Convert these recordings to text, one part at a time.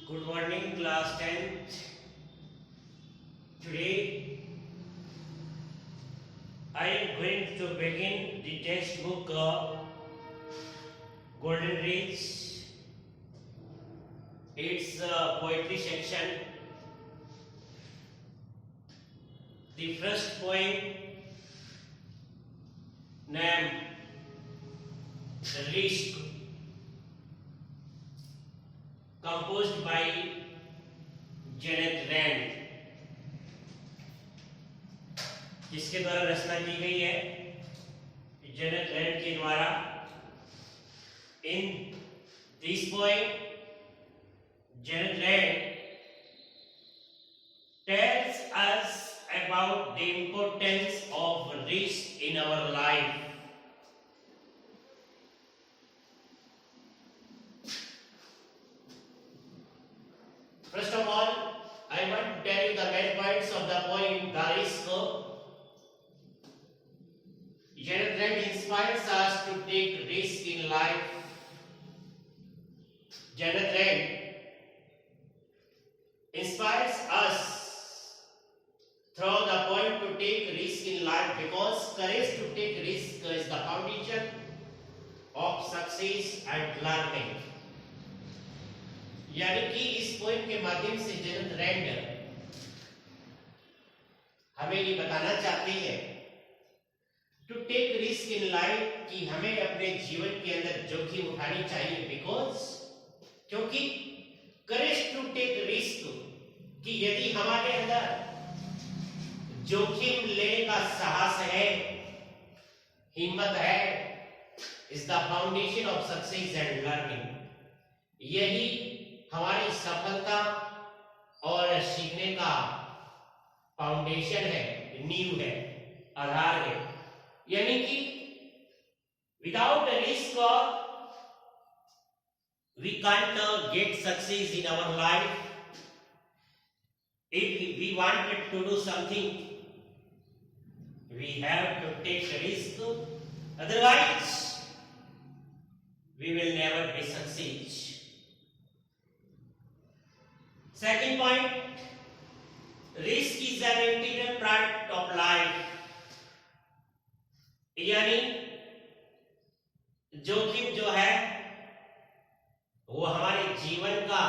Good morning, class 10th. Today I am going to begin the textbook Golden Reach. It's a poetry section. The first poem named Risk, composed by Janet Rand, जिसके द्वारा रचना की गई है Janet Rand के द्वारा. In this poem Janet Rand tells us about the importance of risk in our life. First of all, I want to tell you the main points of the poem, The Risk. Janet Rand inspires us to take risk in life. Janet Rand inspires us through the poem to take risk in life because courage to take risk is the foundation of success and learning. यानी कि इस poem के माध्यम से Janet Rand हमें ये बताना चाहते हैं to take risk in life, कि हमें अपने जीवन के अंदर जोखिम उठानी चाहिए. बिकॉज क्योंकि करेज टू टेक रिस्क, कि यदि हमारे अंदर जोखिम लेने का साहस है, हिम्मत है, is the foundation of success and learning. यही हमारी सफलता और सीखने का फाउंडेशन है, नींव है, आधार है. यानी कि without risk we can't get success in our life. If we wanted to do something we have to take risk, otherwise we will never be success. Second point, risk is an integral part of life. यानी जोखिम जो है वो हमारे जीवन का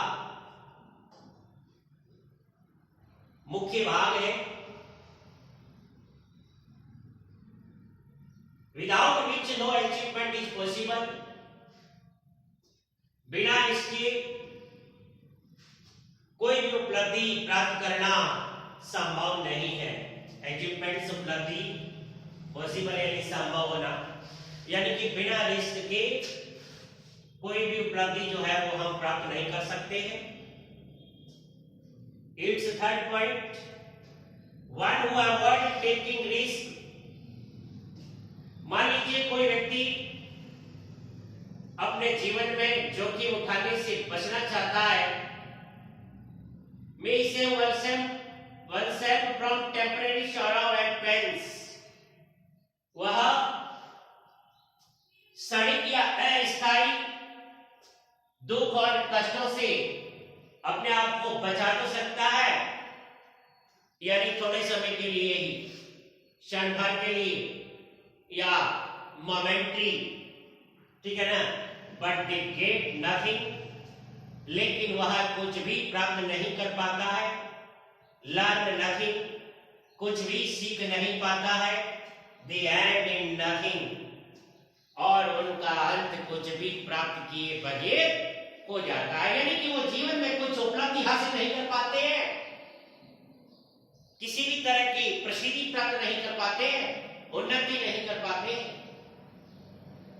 मुख्य भाग है. Without which no achievement is possible. बिना इसके कोई भी उपलब्धि प्राप्त करना संभव नहीं है. अचीवमेंट्स, उपलब्धि, पॉसिबल यानी संभव होना, यानी कि बिना रिस्क के कोई भी उपलब्धि जो है वो हम प्राप्त नहीं कर सकते हैं. It's third point, one who avoid taking risk. मान लीजिए कोई व्यक्ति अपने जीवन में जोखिम उठाने से बचना चाहता है, may save oneself from temporary sorrow and pains. वह क्षणिक या अस्थायी दुख और कष्टों से अपने आप को बचा तो सकता है, यानी थोड़े समय के लिए ही, क्षण भर के लिए या मोमेंटरी, ठीक है ना. बट दे गेट नथिंग, लेकिन वह कुछ भी प्राप्त नहीं कर पाता है. लर्न नथिंग, कुछ भी सीख नहीं पाता है. दे एंड इन नथिंग, और उनका अंत कुछ भी प्राप्त किए बगैर हो जाता है. यानी कि वो जीवन में कुछ उपलब्धि हासिल नहीं कर पाते हैं, किसी भी तरह की प्रसिद्धि प्राप्त नहीं कर पाते हैं, उन्नति नहीं कर पाते हैं.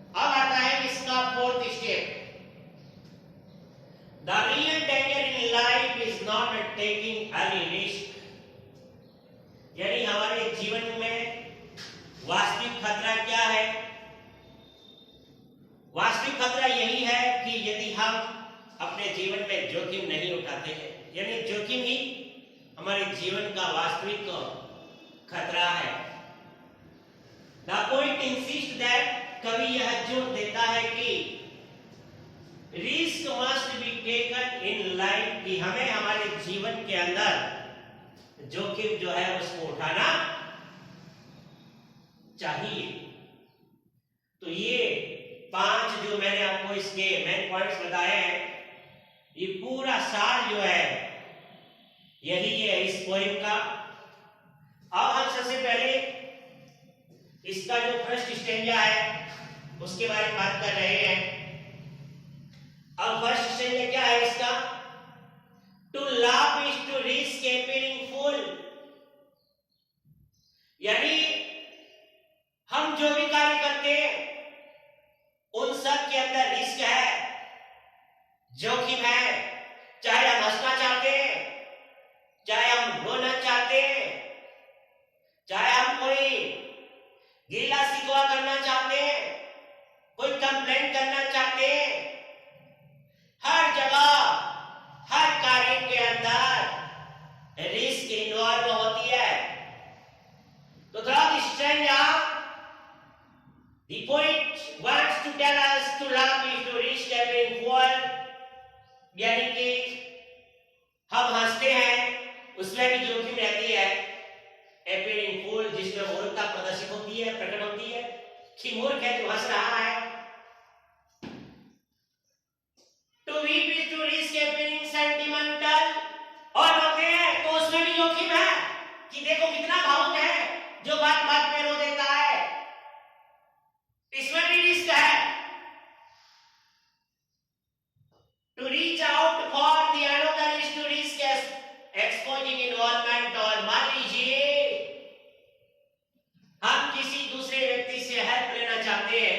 अब आता है इसका fourth step. The real danger in life is not taking any risk. यानी हमारे जीवन में वास्तविक खतरा क्या है? वास्तविक खतरा यही है कि यदि हम अपने जीवन में जोखिम नहीं उठाते हैं, यानी जोखिम ही हमारे जीवन का वास्तविक खतरा है. The point insists that, कवि यह जोर देता है कि risk must be taken in life कि हमें हमारे जीवन के अंदर जोखिम जो है उसको उठाना चाहिए। तो ये 5 जो मैंने आपको इसके मेन पॉइंट्स बताए हैं, ये पूरा सार जो है यही है इस पोएम का। अब हम सबसे पहले इसका जो फर्स्ट स्टेंजा है उसके बारे में बात कर रहे हैं। अब फर्स्ट स्टेंजा क्या है इसका? To laugh is to risk appearing fool, यानी हम जो भी कार्य करते हैं उन सब के अंदर रिस्क है, जोखिम है। चाहे हम हंसना चाहते हैं, चाहे हम रोना चाहते हैं, चाहे हम कोई गिला शिकवा करना चाहते हैं, कोई कंप्लेंट करना चाहते हैं, हर जगह हर कार्य के अंदर रिस्क इन्वॉल्व होती है। तो थोड़ा stanza the poet wants to tell us to love is to risk every fall, यानी कि हम हंसते हैं उसमें भी जोखिम रहती है। appearing fool जिसमें मूर्खता प्रदर्शित होती है, प्रकट होती है कि मूर्ख है जो हंस रहा है। to weep is to risk appearing sentimental, और रोते हैं तो उसमें भी जोखिम है कि देखो कितना भावुक है जो बात बात में रो देता है, इसमें भी रिस्क है। To reach out for the another is to risk exposing involvement, और मान लीजिए हम किसी दूसरे व्यक्ति से हेल्प लेना चाहते हैं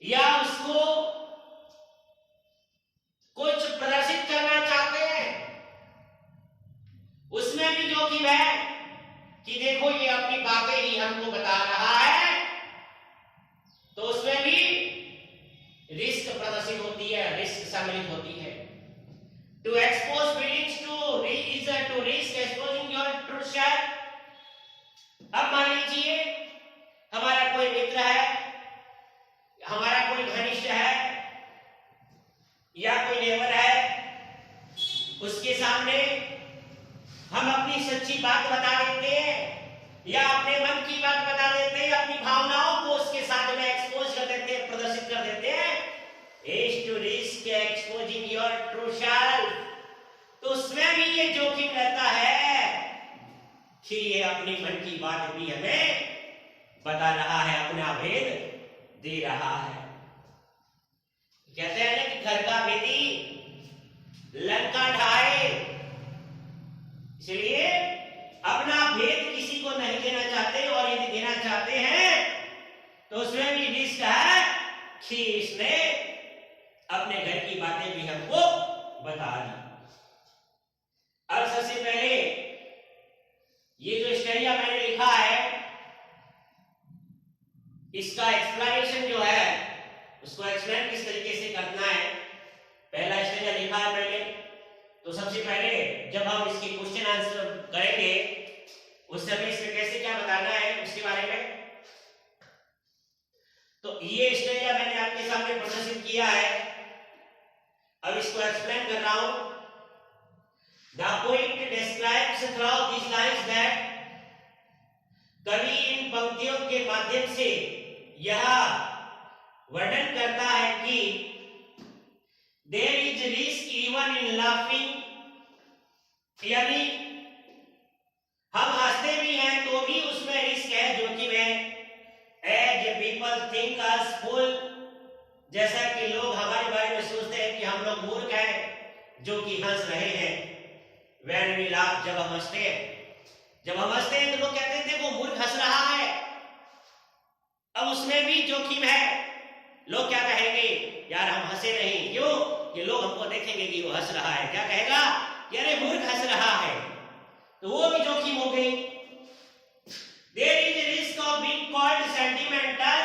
या उसको कुछ प्रदर्शित करना चाहते हैं, उसमें भी जोखिम है कि देखो ये अपनी बातें ही हमको बता रहा है, तो उसमें भी रिस्क प्रदर्शित होती है, रिस्क सम्मिलित होती है। To expose feelings to risk exposing your true self. अब मान लीजिए हमारा कोई मित्र है, हमारा कोई घनिष्ठ है या कोई नेबर है, उसके सामने हम अपनी सच्ची बात बता देते हैं या अपने मन की बात बता देते हैं, अपनी भावनाओं को उसके साथ में एक्सपोज कर देते हैं, प्रदर्शित कर देते हैं। is to risk exposing your true self, तो उसमें भी ये जोखिम रहता है कि ये अपनी मन की बात भी हमें बता रहा है, अपना भेद दे रहा है। कहते हैं ना कि घर का भेदी लंका ढाए, इसलिए अपना भेद किसी को नहीं देना चाहते, और यदि देना चाहते हैं तो उसमें भी रिस्क है कि इसने अपने घर की बातें भी हमको बता दी। अब सबसे पहले ये जो स्टेंजा मैंने लिखा है इसका एक्सप्लेनेशन जो है उसको एक्सप्लेन किस तरीके से करना है। पहला स्टेंजा लिखा है मैंने, तो सबसे पहले जब हम इसके क्वेश्चन आंसर करेंगे उस समय इसमें कैसे क्या बताना है उसके बारे में। तो ये स्टेंजा मैंने आपके सामने प्रदर्शित किया है, अब इसको एक्सप्लेन कर रहा हूं। The poet describes throughout these lines that कवि इन पंक्तियों के माध्यम से यह वर्णन करता है कि there is risk even in laughing, यानी हम हंसते भी हैं तो भी उसमें रिस्क है, जोखिम है। As people think us fool, जैसा कि लोग हमारे बारे में सोचते हैं कि हम लोग मूर्ख हैं जो कि हंस रहे हैं। When we laugh, जब हम हंसते हैं तो लोग कहते हैं देखो मूर्ख हंस रहा है। अब उसमें भी जोखिम है, लोग क्या कहेंगे, यार हम हंसे नहीं, क्यों कि लोग हमको देखेंगे कि वो हंस रहा है, क्या कहेगा, यार मूर्ख हंस रहा है, तो वो भी जोखिम हो गई। There is a risk of being called sentimental,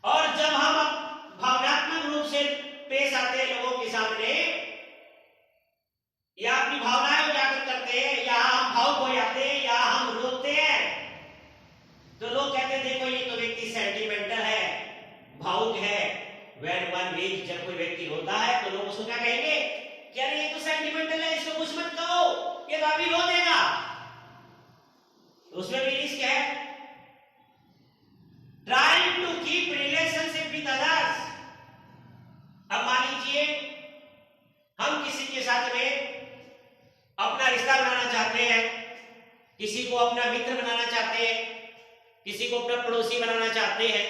और जब हम भावनात्मक रूप से पेश आते हैं लोगों के सामने या अपनी भावनाएं उजागर करते हैं या हम भावुक हो जाते हैं या हम रोते हैं, तो लोग कहते हैं देखो ये तो व्यक्ति सेंटिमेंटल है, भावुक है, व्हेन वन वीक, जब कोई व्यक्ति रोता है तो लोग उसको क्या कहेंगे कि अरे ये तो सेंटिमेंटल है, इसको कुछ मत कहो, ये तो अभी रो देगा। तो उसमें भी रिस्क है। Trying to keep relationship with others. अब मान लीजिए हम किसी के साथ में अपना रिश्ता बनाना चाहते हैं, किसी को अपना मित्र बनाना चाहते हैं, किसी को अपना पड़ोसी बनाना चाहते हैं,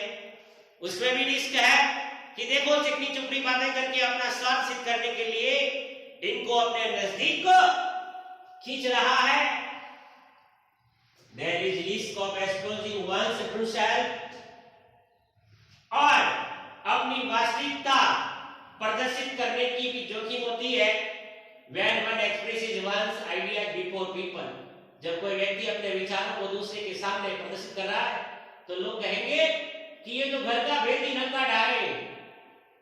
उसमें भी रिस्क है कि देखो चिकनी चुपड़ी बातें करके अपना स्वार्थ सिद्ध करने के लिए इनको अपने नजदीक को खींच रहा है। There is risk of exposing one's true self, और अपनी वास्तविकता प्रदर्शित करने की भी जोखिम होती है। When one expresses one's ideas before people, जब कोई व्यक्ति अपने विचारों को दूसरे के सामने प्रदर्शित कर रहा है तो लोग कहेंगे कि ये तो घर का भेदी नंगा डाले,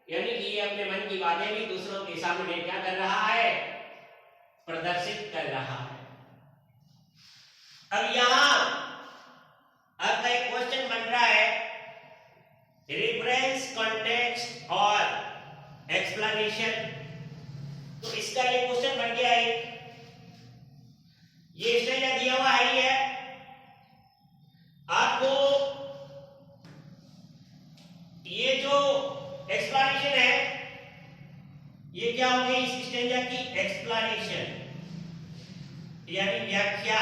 यानी कि ये अपने मन की बातें भी दूसरों के सामने क्या कर रहा है, प्रदर्शित कर रहा है। अब यहां आपका एक क्वेश्चन बन रहा है, रेफरेंस, कॉन्टेक्स्ट और एक्सप्लेनेशन। तो इसका ये क्वेश्चन बन गया है, ये स्टेज दिया हुआ है, ये आपको ये जो एक्सप्लेनेशन है ये क्या हो गई, इस स्टेंजा की एक्सप्लेनेशन यानी व्याख्या,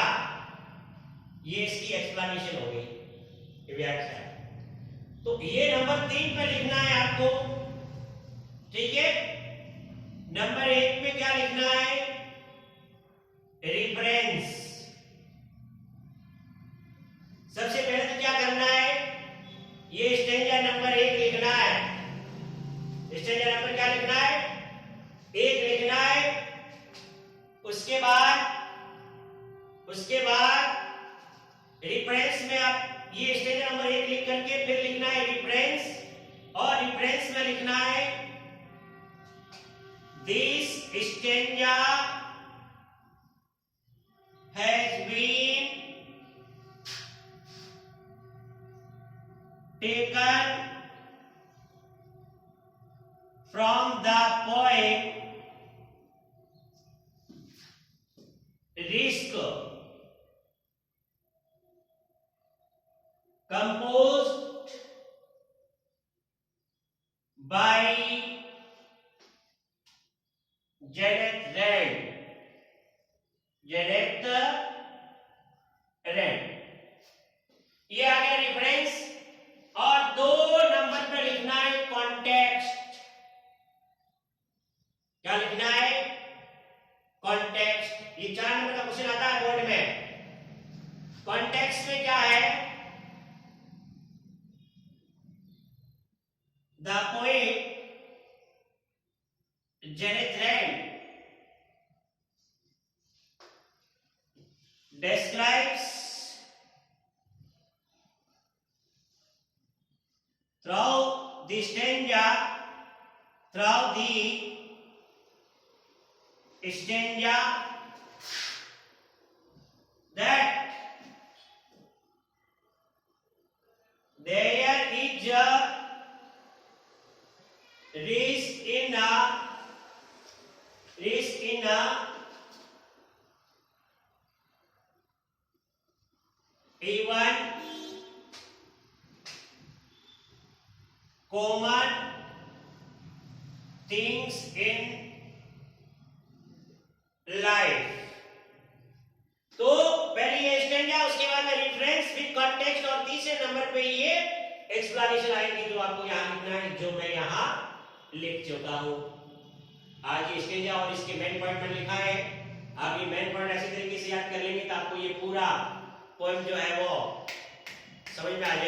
ये इसकी एक्सप्लेनेशन हो गई, व्याख्या। तो ये नंबर 3 पे लिखना है आपको, ठीक है। नंबर 1 पे क्या लिखना है, रेफरेंस। सबसे पहले तो क्या करना है, ये स्टेंजा नंबर 1 लिखना है। स्टेंजा नंबर क्या लिखना है, 1 लिखना है। उसके बाद रेफरेंस में आप ये स्टेंजा नंबर 1 लिख करके फिर लिखना है रेफरेंस, और रेफरेंस में लिखना है this stanza has been taken from the poem Risk, composed by Janet Rand। Janet Rand, ये आ गया रेफरेंस। और 2 नंबर पे लिखना है कॉन्टेक्स्ट। क्या लिखना है, कॉन्टेक्स्ट। ये 4 नंबर का क्वेश्चन आता है बोर्ड में। कॉन्टेक्स्ट में क्या है, the poet Janet Rand describes through the stanza that there is a risk in a even common things in life। तो पहले ये स्टेंजा, उसके बाद में रेफरेंस, फिर कॉन्टेक्स्ट, और तीसरे नंबर पे ये एक्सप्लेनेशन आएगी जो आपको यहां लिखना है, जो मैं यहां लिख चुका हूं। आज ये स्टेंजा और इसके मेन पॉइंट में लिखा है। आप ये मेन पॉइंट ऐसे तरीके से याद कर लेंगे तो आपको ये पूरा पोएम जो है वो समझ में आ जाएगा।